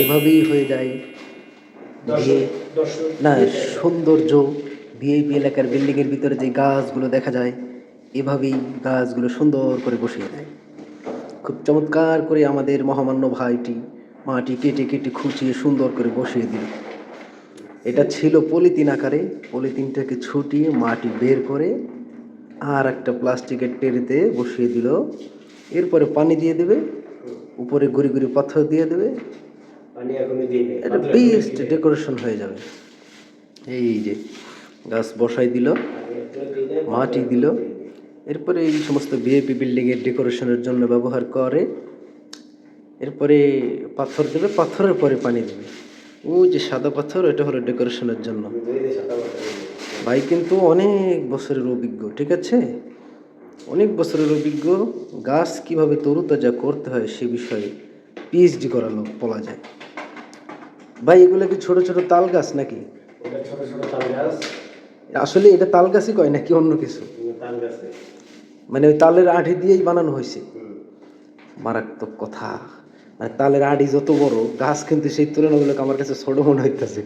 এভাবেই হয়ে যায় বিয়ে। না, সৌন্দর্য ভিআইপি এলাকার বিল্ডিংয়ের ভিতরে যে গাছগুলো দেখা যায়, এভাবেই গাছগুলো সুন্দর করে বসিয়ে দেয়। খুব চমৎকার করে আমাদের মহামান্য ভাইটি মাটি কেটে কেটে খুঁচিয়ে সুন্দর করে বসিয়ে দিল। এটা ছিল পলিথিন আকারে, পলিথিনটাকে ছুটিয়ে মাটি বের করে আর একটা প্লাস্টিকের টেরিতে বসিয়ে দিল। এরপরে পানি দিয়ে দেবে, উপরে গুড়ি গুড়ি পাথর দিয়ে দেবে, এটা বেস্ট ডেকোরেশন হয়ে যাবে। এই যে গাছ বসাই দিল, মাটি দিল, এরপরে এই সমস্ত ভিআইপি বিল্ডিংয়ের ডেকোরেশনের জন্য ব্যবহার করে। এরপরে পাথর দেবে, পাথরের পরে পানি দেবে। ও যে সাদা পাথর, এটা হলো ডেকোরেশনের জন্য। ভাই কিন্তু অনেক বছরের অভিজ্ঞ, ঠিক আছে, অনেক বছরের অভিজ্ঞ। গাছ কিভাবে তরুতাজা করতে হয় সে বিষয়ে পিএইচডি করা লোক বলা যায়। ভাই এগুলো কি ছোট ছোট তাল গাছ নাকি? আসলে এটা তাল গাছই কয় নাকি অন্য কিছু? মানে ওই তালের আঠি দিয়েই বানানো হয়েছে। মারাত্মক কথা। মানে তালের আড়ি যত বড়, গাছ কিন্তু সেই তুলনামূলক আমার কাছে ছোট মনে হইতেছে।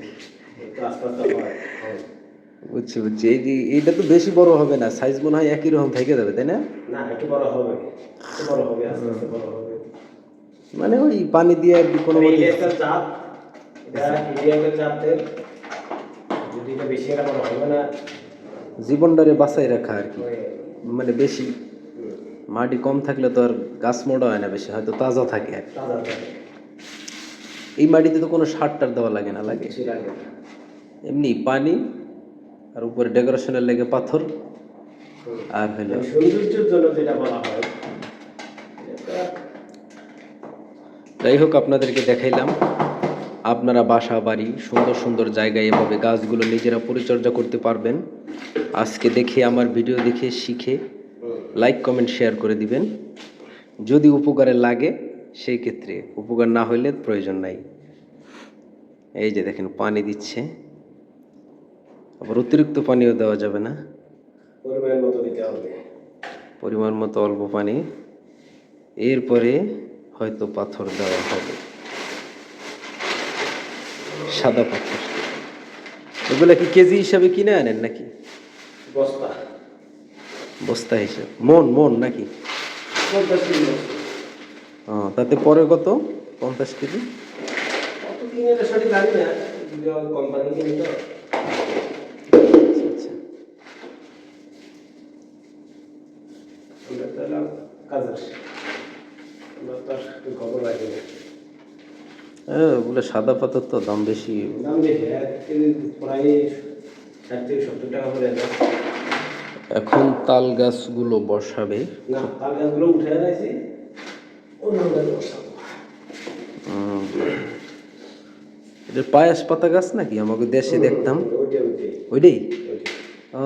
বুঝছি বুঝছি। এই যে এইটা তো বেশি বড় হবে না, সাইজ মনে হয় একই রকম থেকে যাবে, তাই না? মানে ওই পানি দিয়ে কোনো জীবনটারে বাঁচাই রাখা আর কি। মানে বেশি মাটি কম থাকলে তো আর গাছ মোটা হয় না বেশি, হয়তো তাজা থাকে। এই মাটিতে তো কোনো সার টার দেওয়া লাগে না, লাগে এমনি পানি আর উপরে ডেকোরেশনের লেগে পাথর আর হলো সৌন্দর্যের জন্য যেটা বলা হয়। যাই হোক, আপনাদেরকে দেখাইলাম। আপনারা বাসা বাড়ি সুন্দর সুন্দর জায়গায় এভাবে গাছগুলো নিজেরা পরিচর্যা করতে পারবেন। আজকে দেখে, আমার ভিডিও দেখে শিখে লাইক কমেন্ট শেয়ার করে দিবেন। যদি উপকারে লাগে সেই ক্ষেত্রে, উপকার না হইলে প্রয়োজন নাই। এই যে দেখেন পানি দিচ্ছে, আবার অতিরিক্ত পানিও দেওয়া যাবে না, পরিমাণ মতো অল্প পানি। এরপরে হয়তো পাথর দেওয়া হবে, সাদা পাথর। এগুলা কি কেজি হিসাবে কিনে আনেন নাকি? বস্তা হিসাবে, মন নাকি? তাতে পরে কত? 50 কেজি। ওগুলো সাদা পাথর তো দাম বেশি। এখন তাল গাছগুলো বসাবে। এটা পায়াস পাতা গাছ নাকি? আমাকে দেশে দেখতাম ওইটাই। ও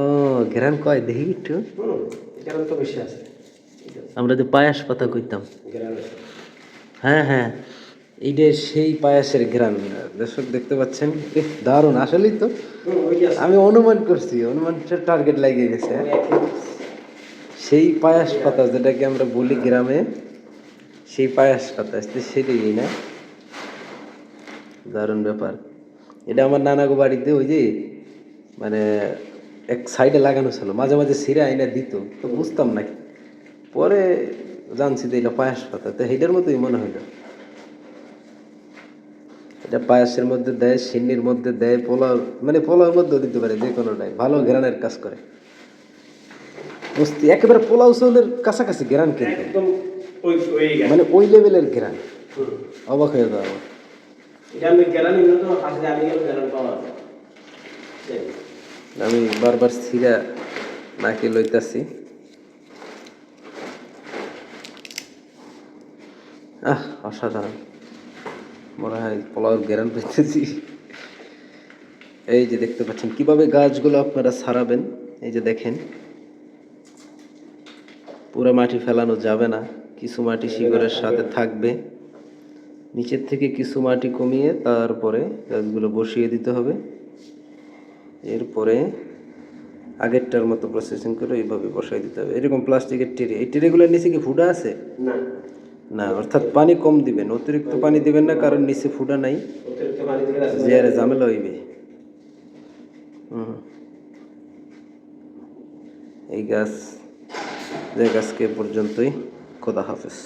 ঘেরান কয় দেখি একটু। আমরা যে পায়াস পাতা কইতাম, হ্যাঁ হ্যাঁ, এইটা সেই পায়াসের ঘেরান। দর্শক দেখতে পাচ্ছেন, দারুণ। আসলেই তো আমি অনুমান করছি, অনুমানটা টার্গেট লাগিয়ে গেছে। সেই পায়াস পাতা যেটাকে আমরা বলি গ্রামে, সেই পায়াস পাতা সেটাই না? দারুণ ব্যাপার। এটা আমার নানাগো বাড়িতে ওই যে মানে এক সাইডে লাগানো ছিল, মাঝে মাঝে ছিঁড়ে আইনা দিত, তো বুঝতাম না, পরে জানছি যে এটা পায়াস পাতা। তো এইটার মতোই মনে হইল। এটা পায়াসের মধ্যে দেয়, সিন্নির মধ্যে দেয়, পোলাও, মানে পোলাওর মধ্যেও দিতে পারে, যে কোনোটাই ভালো ঘেরানের কাজ করে। বুঝতে একেবারে পোলাও চাউলের কাছাকাছি ঘেরান, কিন্তু মানে ওই লেভেলের ঘেরান। অবাক হয়ে যাওয়া। আমি বারবার ছিঁড়া নাকে লইতাছি। অসাধারণ, মনে হয় পোলাওর ঘেরান পেতেছি। এই যে দেখতে পাচ্ছেন কিভাবে গাছগুলো আপনারা ছাড়াবেন। এই যে দেখেন, পুরো মাটি ফেলানো যাবে না, কিছু মাটি শিকড়ের সাথে থাকবে। নিচের থেকে কিছু মাটি কমিয়ে তারপরে গাছগুলো বসিয়ে দিতে হবে। এরপরে আগেরটার মতো প্রসেসিং করে এইভাবে বসাই দিতে হবে। এরকম প্লাস্টিকের ট্রে, এই ট্রেগুলোর নিচে কি ফুটা আছে? না, না, অর্থাৎ পানি কম দিবেন, অতিরিক্ত পানি দিবেন না, কারণ নিচে ফুটা নাই, অতিরিক্ত পানি দিলে গাছ যে আরে ঝামেলা হইবে। হুম, এই গাছ পর্যন্তই। খোদা হাফেজ।